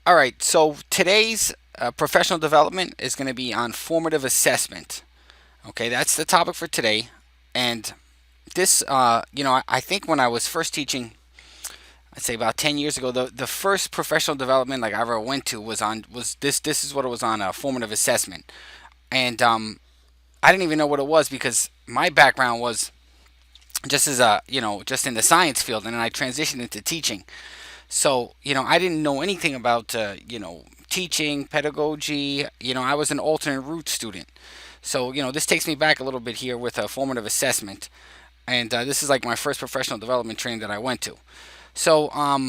All right, so today's professional development is going to be on formative assessment. Okay, that's the topic for today. And this, I think when I was first teaching, I'd say about 10 years ago, the first professional development like I ever went to was this. This is what it was on, formative assessment. And I didn't even know what it was because my background was just as just in the science field, and then I transitioned into teaching. So, I didn't know anything about, teaching, pedagogy. I was an alternate route student. So, this takes me back a little bit here with a formative assessment. And this is like my first professional development training that I went to. So, all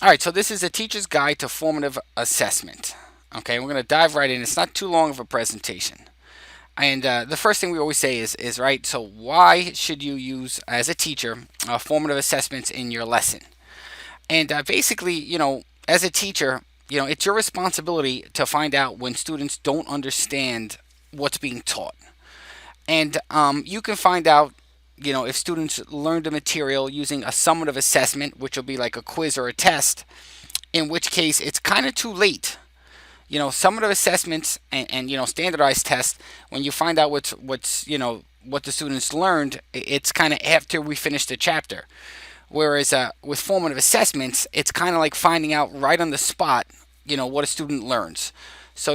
right, so this is a teacher's guide to formative assessment. Okay, we're going to dive right in. It's not too long of a presentation. And the first thing we always say is right, so why should you use, as a teacher, formative assessments in your lesson? And basically, as a teacher, it's your responsibility to find out when students don't understand what's being taught. And you can find out, if students learn the material using a summative assessment, which will be like a quiz or a test, in which case it's kind of too late. Summative assessments and standardized tests, when you find out what the students learned, it's kind of after we finish the chapter. Whereas with formative assessments, it's kind of like finding out right on the spot, what a student learns. So,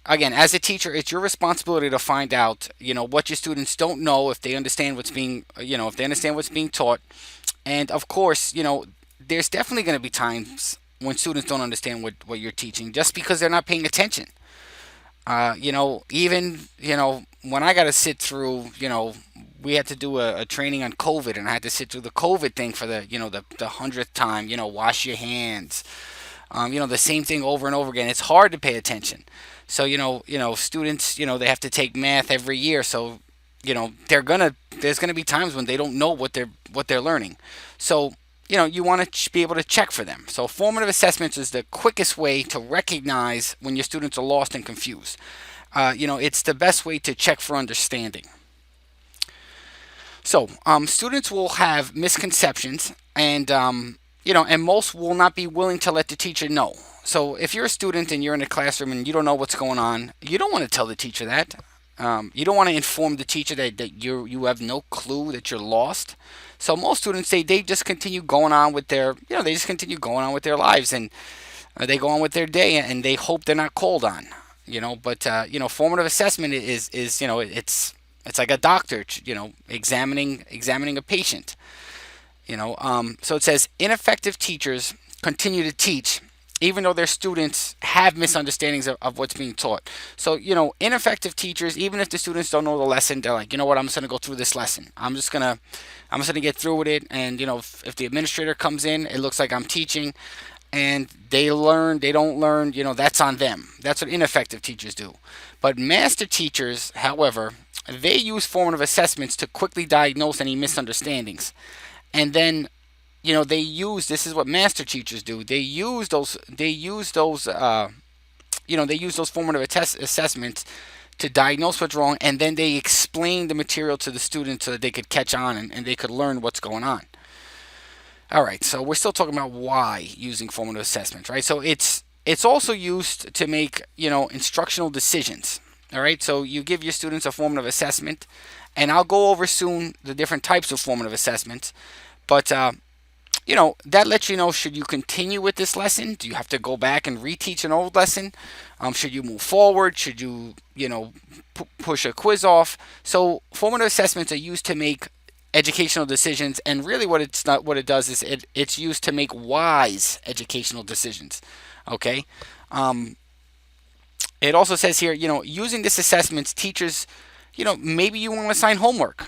again, as a teacher, it's your responsibility to find out, what your students don't know, if they understand if they understand what's being taught. And of course, there's definitely going to be times when students don't understand what you're teaching just because they're not paying attention. Even, when I got to sit through, we had to do a training on COVID, and I had to sit through the COVID thing for the 100th time, wash your hands. The same thing over and over again. It's hard to pay attention. So, students, they have to take math every year. So, there's gonna be times when they don't know what they're learning. So, you want to be able to check for them. So formative assessments is the quickest way to recognize when your students are lost and confused. It's the best way to check for understanding. So students will have misconceptions, and most will not be willing to let the teacher know. So if you're a student and you're in a classroom and you don't know what's going on, you don't want to tell the teacher that. You don't want to inform the teacher that you have no clue, that you're lost. So most students, they just continue going on with their lives, and they go on with their day, and they hope they're not called on. But formative assessment is it's like a doctor, examining a patient. So it says ineffective teachers continue to teach even though their students have misunderstandings of what's being taught. So, ineffective teachers, even if the students don't know the lesson, they're like, you know what, I'm just gonna go through this lesson. I'm just gonna get through with it. And if the administrator comes in, it looks like I'm teaching, and they don't learn. That's on them. That's what ineffective teachers do. But master teachers, however, they use formative assessments to quickly diagnose any misunderstandings, and then they use, this is what master teachers do. They use those formative assessments to diagnose what's wrong, and then they explain the material to the students so that they could catch on, and they could learn what's going on. All right, so we're still talking about why using formative assessments, right? So it's also used to make instructional decisions. All right, so you give your students a formative assessment, and I'll go over soon the different types of formative assessments, but that lets you know, should you continue with this lesson? Do you have to go back and reteach an old lesson? Should you move forward? Should you, push a quiz off? So formative assessments are used to make educational decisions, and really what it does is it's used to make wise educational decisions. Okay. It also says here, using this assessments, teachers, maybe you want to assign homework.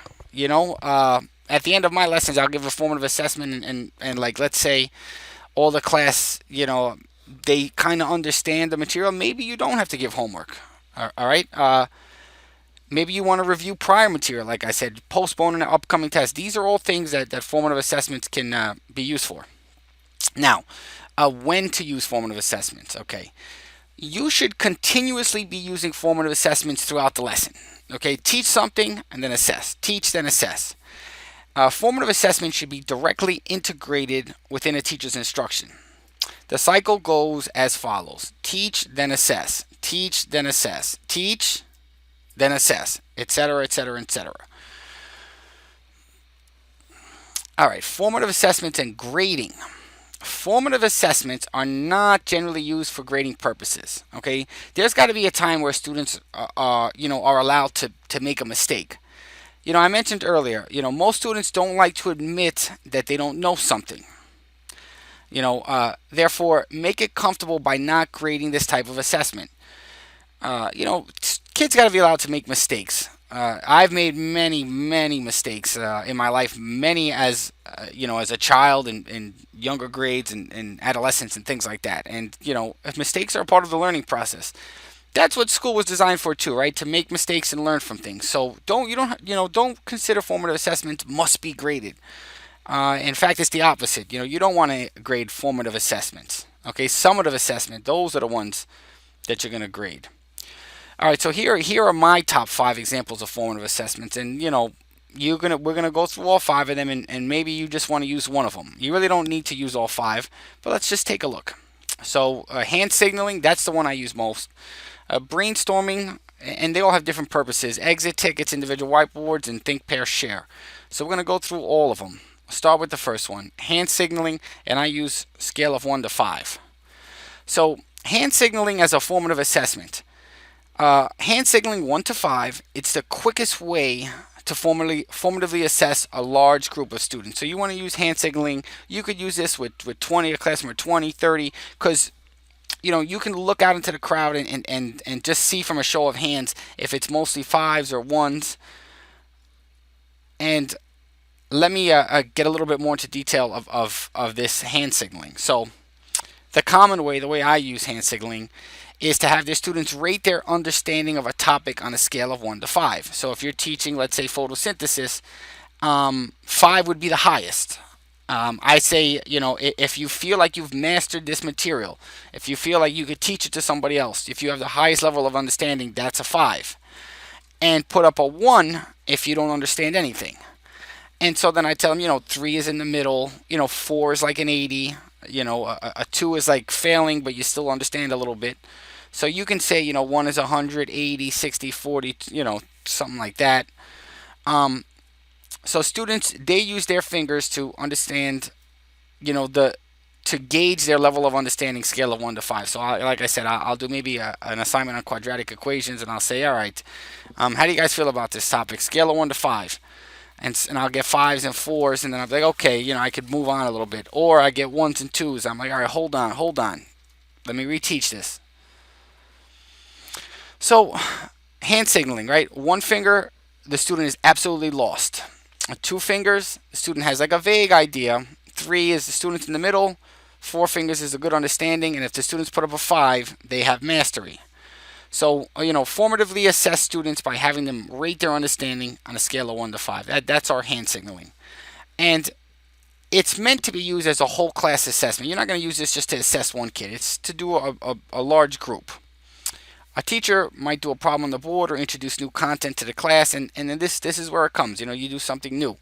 At the end of my lessons, I'll give a formative assessment, and like, let's say all the class, they kind of understand the material. Maybe you don't have to give homework. All right. Maybe you want to review prior material, like I said, postpone an upcoming test. These are all things that formative assessments can be used for. Now, when to use formative assessments? Okay. You should continuously be using formative assessments throughout the lesson. Okay. Teach something and then assess. Teach, then assess. Formative assessment should be directly integrated within a teacher's instruction. The cycle goes as follows: teach, then assess, teach, then assess, teach, then assess, etc., etc., etc. All right, formative assessments and grading. Formative assessments are not generally used for grading purposes. Okay, there's got to be a time where students are allowed to make a mistake. I mentioned earlier, most students don't like to admit that they don't know something. Therefore, make it comfortable by not grading this type of assessment. Kids got to be allowed to make mistakes. I've made many, many mistakes in my life. Many as a child and in younger grades and adolescence and things like that. And mistakes are a part of the learning process. That's what school was designed for too, right? To make mistakes and learn from things. So don't consider formative assessments must be graded. In fact, it's the opposite. You don't want to grade formative assessments. Okay, summative assessment, those are the ones that you're going to grade. All right, so here are my top 5 examples of formative assessments, and we're gonna go through all 5 of them, and maybe you just want to use one of them. You really don't need to use all 5, but let's just take a look. So hand signaling, that's the one I use most. Brainstorming, and they all have different purposes: exit tickets, individual whiteboards, and think, pair, share. So we're gonna go through all of them. Start with the first one, hand signaling, and I use scale of 1 to 5. So hand signaling as a formative assessment. Hand signaling 1 to 5, it's the quickest way to formatively assess a large group of students. So you want to use hand signaling. You could use this with 20, a classroom of 20, 30, because you can look out into the crowd and just see from a show of hands if it's mostly 5s or 1s. And let me get a little bit more into detail of this hand signaling. So the common way, the way I use hand signaling, is to have their students rate their understanding of a topic on a scale of 1 to 5. So if you're teaching, let's say, photosynthesis, 5 would be the highest. I say, if you feel like you've mastered this material, if you feel like you could teach it to somebody else, if you have the highest level of understanding, that's a 5. And put up a 1 if you don't understand anything. And so then I tell them, 3 is in the middle, 4 is like an 80, a 2 is like failing, but you still understand a little bit. So you can say, 1 is 100, 80, 60, 40, something like that. So students, they use their fingers to understand, to gauge their level of understanding scale of 1 to 5. So like I said, I'll do maybe an assignment on quadratic equations, and I'll say, all right, how do you guys feel about this topic? Scale of 1 to 5. And I'll get 5s and 4s, and then I'm like, okay, I could move on a little bit. Or I get 1s and 2s. I'm like, all right, hold on. Let me reteach this. So, hand signaling, right? 1 finger, the student is absolutely lost. 2 fingers, the student has like a vague idea. 3 is the student's in the middle. 4 fingers is a good understanding. And if the students put up a 5, they have mastery. So, formatively assess students by having them rate their understanding on a scale of 1 to 5. That's our hand signaling. And it's meant to be used as a whole class assessment. You're not going to use this just to assess one kid. It's to do a large group. A teacher might do a problem on the board or introduce new content to the class, and then this is where it comes. You do something new.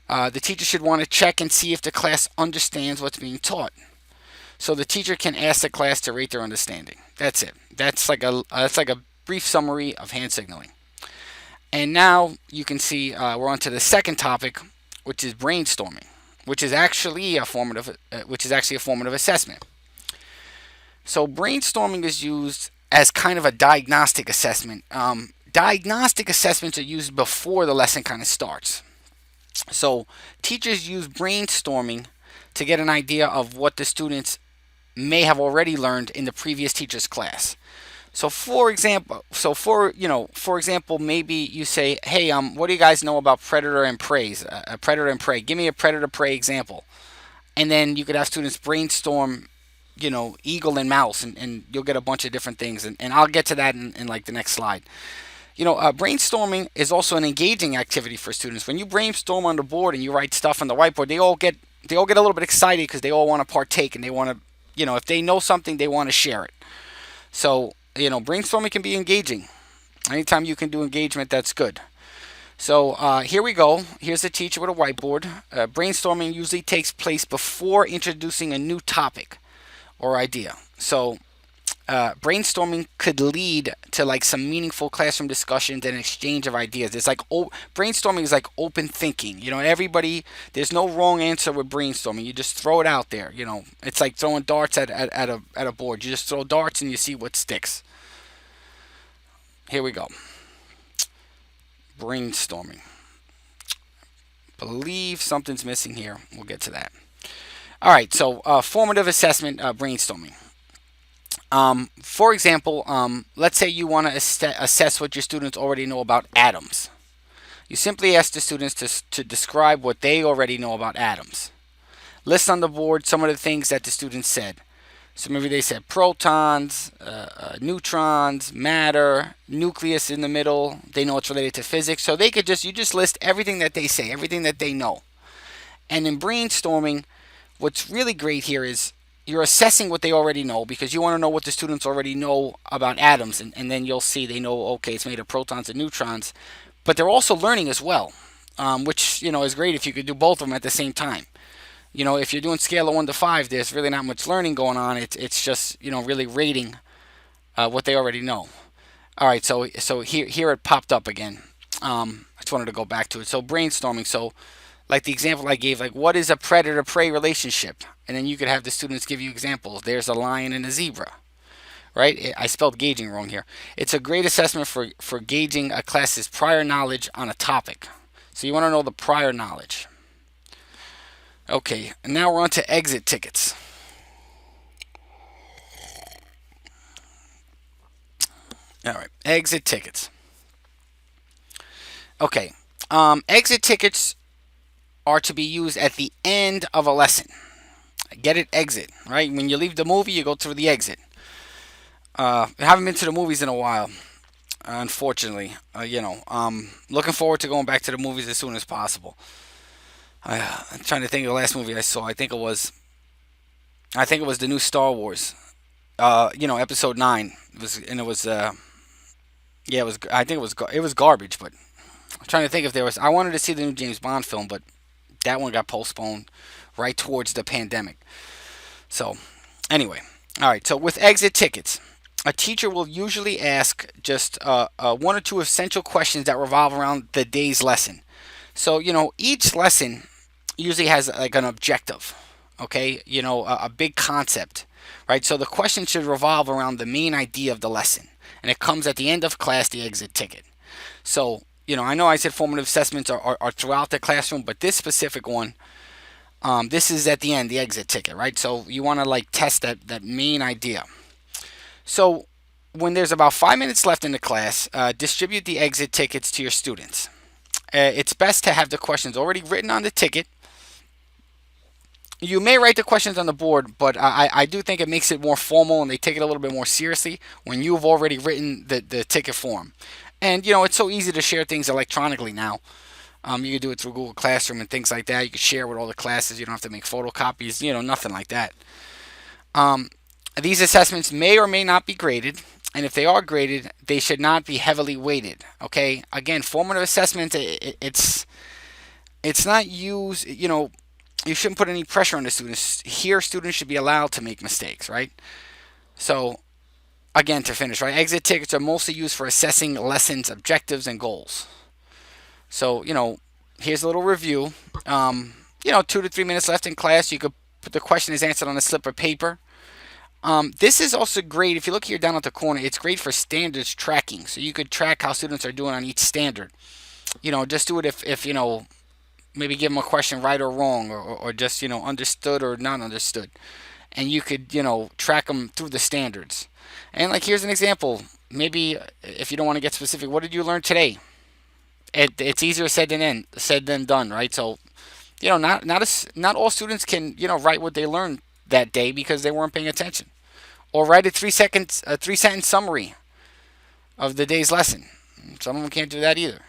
The teacher should want to check and see if the class understands what's being taught. So the teacher can ask the class to rate their understanding. That's it. That's like a brief summary of hand signaling. And now you can see we're on to the second topic, which is brainstorming, which is actually a formative assessment. So brainstorming is used as kind of a diagnostic assessment. Diagnostic assessments are used before the lesson kind of starts. So teachers use brainstorming to get an idea of what the students may have already learned in the previous teacher's class. So for example, maybe you say, hey, what do you guys know about predator and prey? Predator and prey. Give me a predator prey example. And then you could have students brainstorm, eagle and mouse, and you'll get a bunch of different things. And I'll get to that in like the next slide. Brainstorming is also an engaging activity for students. When you brainstorm on the board and you write stuff on the whiteboard, they all get a little bit excited because they all want to partake, and they want to, if they know something, they want to share it. So, brainstorming can be engaging. Anytime you can do engagement, that's good. So here we go. Here's a teacher with a whiteboard. Brainstorming usually takes place before introducing a new topic. or idea. So brainstorming could lead to like some meaningful classroom discussions and exchange of ideas. It's like brainstorming is like open thinking. Everybody, there's no wrong answer with brainstorming. You just throw it out there. It's like throwing darts at a board. You just throw darts and you see what sticks. Here we go. Brainstorming. Believe something's missing here. We'll get to that. All right. So formative assessment, brainstorming. For example, let's say you want to assess what your students already know about atoms. You simply ask the students to describe what they already know about atoms. List on the board some of the things that the students said. So maybe they said protons, neutrons, matter, nucleus in the middle. They know it's related to physics. So you just list everything that they say, everything that they know. And in brainstorming, what's really great here is you're assessing what they already know, because you want to know what the students already know about atoms, and then you'll see they know, okay, it's made of protons and neutrons, but they're also learning as well, which is great if you could do both of them at the same time. If you're doing scale of 1 to 5, there's really not much learning going on. It's just really rating what they already know. All right, so here it popped up again. I just wanted to go back to it. So brainstorming. So like the example I gave, like what is a predator-prey relationship? And then you could have the students give you examples. There's a lion and a zebra, right? I spelled gauging wrong here. It's a great assessment for gauging a class's prior knowledge on a topic. So you want to know the prior knowledge. Okay, and now we're on to exit tickets. All right, exit tickets. Okay, exit tickets are to be used at the end of a lesson. Get it? Exit, right? When you leave the movie, you go through the exit. I haven't been to the movies in a while, unfortunately. Looking forward to going back to the movies as soon as possible. I'm trying to think of the last movie I saw. I think it was the new Star Wars. Episode 9. It was. Yeah, it was. I think it was garbage, but I'm trying to think if there was. I wanted to see the new James Bond film, but that one got postponed right towards the pandemic. So, anyway, all right. So with exit tickets, a teacher will usually ask just 1 or 2 essential questions that revolve around the day's lesson. So each lesson usually has like an objective. Okay, a big concept, right? So the question should revolve around the main idea of the lesson, and it comes at the end of class, the exit ticket. So I know I said formative assessments are throughout the classroom, but this specific one, this is at the end, the exit ticket, right? So you want to like test that main idea. So when there's about 5 minutes left in the class, distribute the exit tickets to your students. It's best to have the questions already written on the ticket. You may write the questions on the board, but I do think it makes it more formal and they take it a little bit more seriously when you've already written the ticket form. And it's so easy to share things electronically now. You can do it through Google Classroom and things like that. You can share with all the classes. You don't have to make photocopies, nothing like that. These assessments may or may not be graded, and if they are graded, they should not be heavily weighted. Okay, again, formative assessment, it's not used. You shouldn't put any pressure on the students. Here, students should be allowed to make mistakes, right? So, again, to finish, right? Exit tickets are mostly used for assessing lessons, objectives, and goals. So, here's a little review. 2 to 3 minutes left in class. You could put the question is answered on a slip of paper. This is also great. If you look here down at the corner, it's great for standards tracking. So you could track how students are doing on each standard. Just do it if maybe give them a question right or wrong, or just, understood or not understood. And you could, track them through the standards. And like, here's an example. Maybe if you don't want to get specific, what did you learn today? It's easier said than done, right? So, not all students can, write what they learned that day because they weren't paying attention. Or write a 3-sentence summary of the day's lesson. Some of them can't do that either.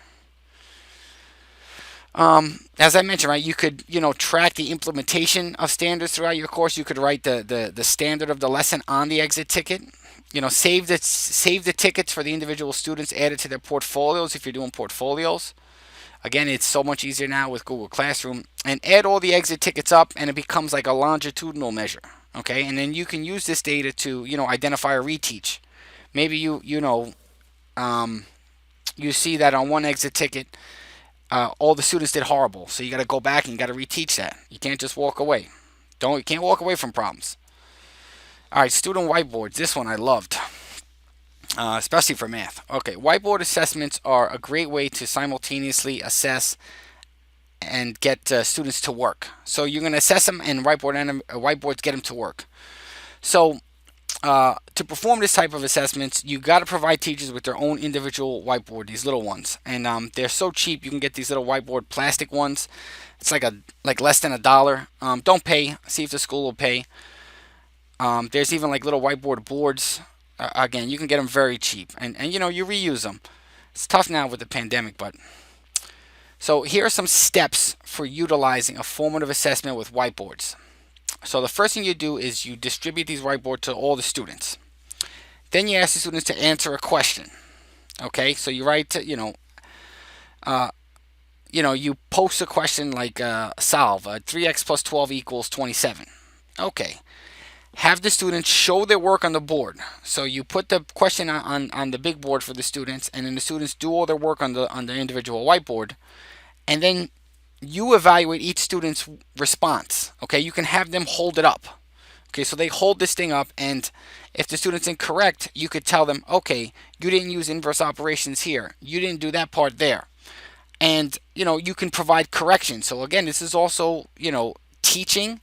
As I mentioned, right, you could, track the implementation of standards throughout your course. You could write the standard of the lesson on the exit ticket. Save the tickets for the individual students, add it to their portfolios if you're doing portfolios. Again, it's so much easier now with Google Classroom. And add all the exit tickets up, and it becomes like a longitudinal measure. Okay, and then you can use this data to identify a reteach. Maybe um, you see that on one exit ticket, all the students did horrible, so you got to go back and you got to reteach that. You can't just walk away. You can't walk away from problems. All right, student whiteboards. This one I loved, especially for math. Okay, whiteboard assessments are a great way to simultaneously assess and get students to work. So you're going to assess them and whiteboards get them to work. So to perform this type of assessments, you got to provide teachers with their own individual whiteboard, these little ones, and they're so cheap. You can get these little whiteboard plastic ones. It's like less than $1. Don't pay. See if the school will pay. There's even like little whiteboard boards. Again, you can get them very cheap, and you reuse them. It's tough now with the pandemic, but so here are some steps for utilizing a formative assessment with whiteboards. So the first thing you do is you distribute these whiteboards to all the students. Then you ask the students to answer a question. Okay, so you write, you post a question like solve 3x plus 12 equals 27. Okay, have the students show their work on the board. So you put the question on the big board for the students, and then the students do all their work on the individual whiteboard, and then you evaluate each student's response. Okay, you can have them hold it up. Okay, so they hold this thing up, and if the student's incorrect, you could tell them, okay, you didn't use inverse operations here. You didn't do that part there. And, you can provide correction. So again, this is also, teaching.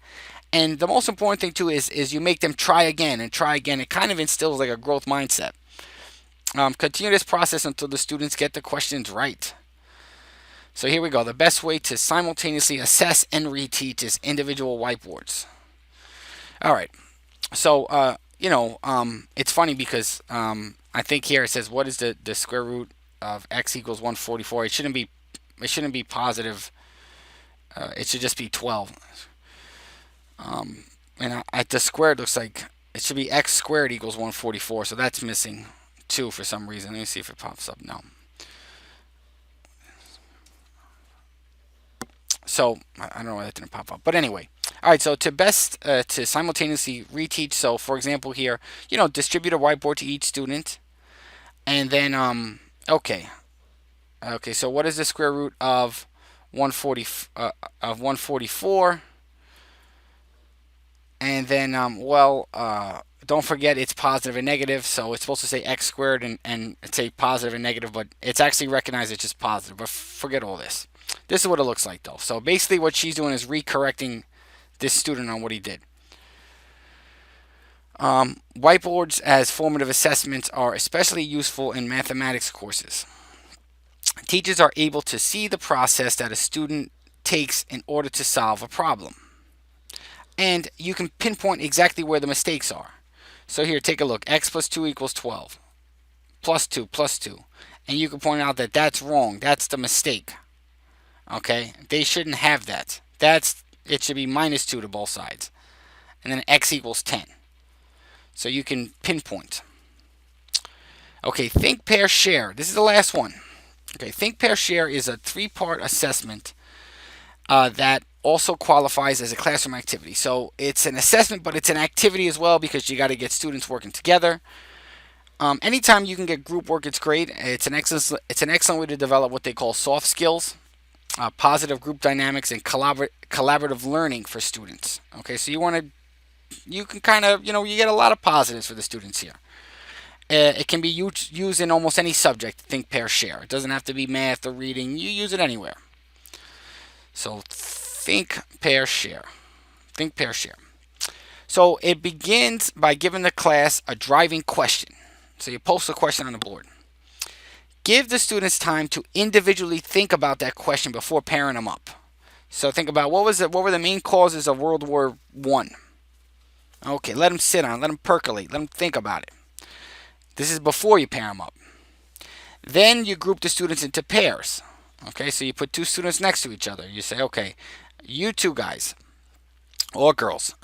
And the most important thing too is you make them try again and try again. It kind of instills like a growth mindset. Continue this process until the students get the questions right. So here we go. The best way to simultaneously assess and reteach is individual whiteboards. All right. So, it's funny because I think here it says, what is the square root of x equals 144? It shouldn't be positive. It should just be 12. And at the squared looks like it should be x squared equals 144. So that's missing 2 for some reason. Let me see if it pops up now. So I don't know why that didn't pop up, but anyway. All right, so to simultaneously reteach. So for example, here, distribute a whiteboard to each student, and then okay. So what is the square root of 144? And then don't forget it's positive and negative, so it's supposed to say x squared and say positive and negative, but it's actually recognized it's just positive. But forget all this. This is what it looks like though. So basically what she's doing is recorrecting this student on what he did. Whiteboards as formative assessments are especially useful in mathematics courses. Teachers are able to see the process that a student takes in order to solve a problem. And you can pinpoint exactly where the mistakes are. So here, take a look. X plus 2 equals 12. Plus 2, plus 2. And you can point out that that's wrong. That's the mistake. Okay? They shouldn't have that. It should be minus 2 to both sides. And then x equals 10. So you can pinpoint. Okay, think, pair, share. This is the last one. Okay, think, pair, share is a 3-part assessment that also qualifies as a classroom activity. So it's an assessment, but it's an activity as well because you got to get students working together. Anytime you can get group work, it's great. It's an excellent way to develop what they call soft skills, positive group dynamics, and collaborative learning for students. Okay, so you can kind of, you get a lot of positives for the students here. It can be used in almost any subject. Think, pair, share. It doesn't have to be math or reading. You use it anywhere. So think, pair, share. Think, pair, share. So it begins by giving the class a driving question. So you post a question on the board. Give the students time to individually think about that question before pairing them up. So think about what were the main causes of World War I? Okay, let them sit on it, let them percolate, let them think about it. This is before you pair them up. Then you group the students into pairs. Okay, so you put 2 students next to each other. You say, okay, you 2 guys or girls.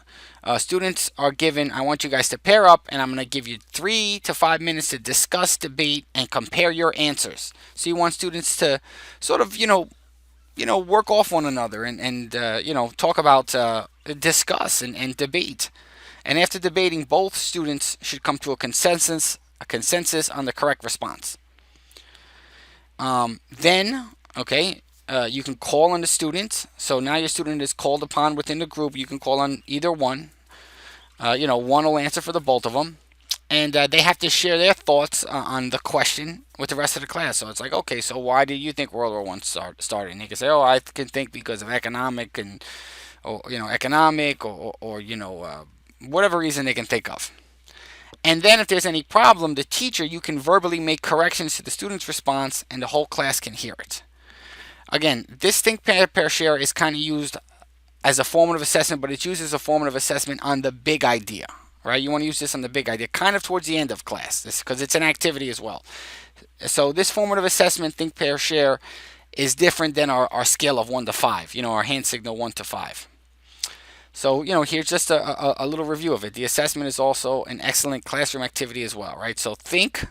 Students are given, I want you guys to pair up, and I'm going to give you 3 to 5 minutes to discuss, debate, and compare your answers. So you want students to sort of, work off one another and talk about, discuss and debate And after debating, both students should come to a consensus on the correct response. Then, okay, you can call on the student. So now your student is called upon within the group. You can call on either one. One will answer for the both of them. And they have to share their thoughts on the question with the rest of the class. So it's like, okay, so why do you think World War One started? And he can say, oh, I can think because of economic and, or economic or whatever reason they can think of. And then if there's any problem, the teacher, you can verbally make corrections to the student's response, and the whole class can hear it. Again, this think, pair, share is kind of used as a formative assessment, but it's used as a formative assessment on the big idea, right? You want to use this on the big idea, kind of towards the end of class, because it's an activity as well. So this formative assessment, think, pair, share, is different than our scale of 1 to 5, our hand signal 1 to 5. So, here's just a little review of it. The assessment is also an excellent classroom activity as well, right? So think,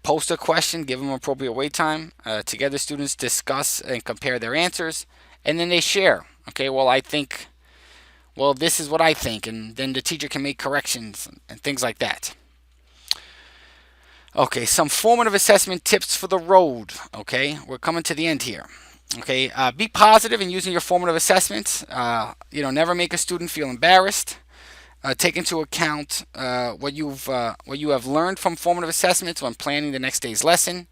post a question, give them appropriate wait time. Together, students discuss and compare their answers, and then they share. Okay, well, I think, well, this is what I think, and then the teacher can make corrections and things like that. Okay, some formative assessment tips for the road. Okay, we're coming to the end here. Okay, be positive in using your formative assessments. Never make a student feel embarrassed. Take into account what you have learned from formative assessments when planning the next day's lesson.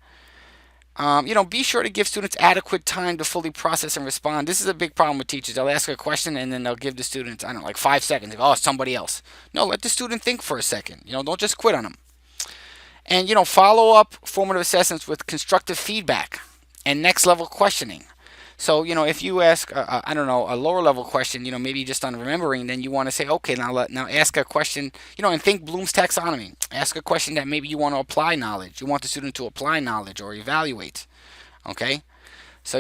Be sure to give students adequate time to fully process and respond. This is a big problem with teachers. They'll ask a question and then they'll give the students, I don't know, like 5 seconds. Like, oh, somebody else. No, let the student think for a second. Don't just quit on them. And follow up formative assessments with constructive feedback and next level questioning. So, if you ask, a lower level question, maybe just on remembering, then you want to say, okay, now ask a question, and think Bloom's taxonomy. Ask a question that maybe you want to apply knowledge. You want the student to apply knowledge or evaluate. Okay? So,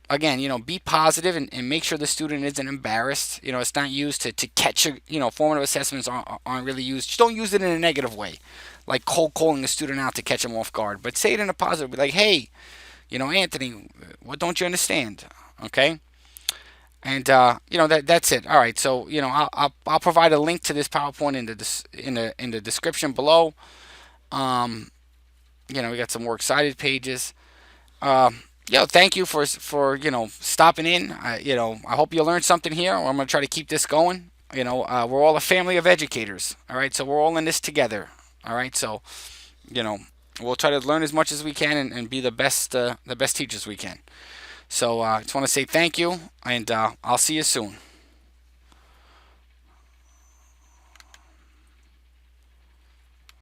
again, be positive and make sure the student isn't embarrassed. It's not used to catch, formative assessments aren't really used. Just don't use it in a negative way, like cold calling a student out to catch them off guard. But say it in a positive way, like, hey, Anthony, what don't you understand? Okay, and that's it. All right, so I'll provide a link to this PowerPoint in the description below. We got some more excited pages. Thank you for stopping in. I hope you learned something here. I'm gonna try to keep this going. We're all a family of educators. All right, so we're all in this together. All right, so we'll try to learn as much as we can and be the best teachers we can. So I just want to say thank you, and I'll see you soon.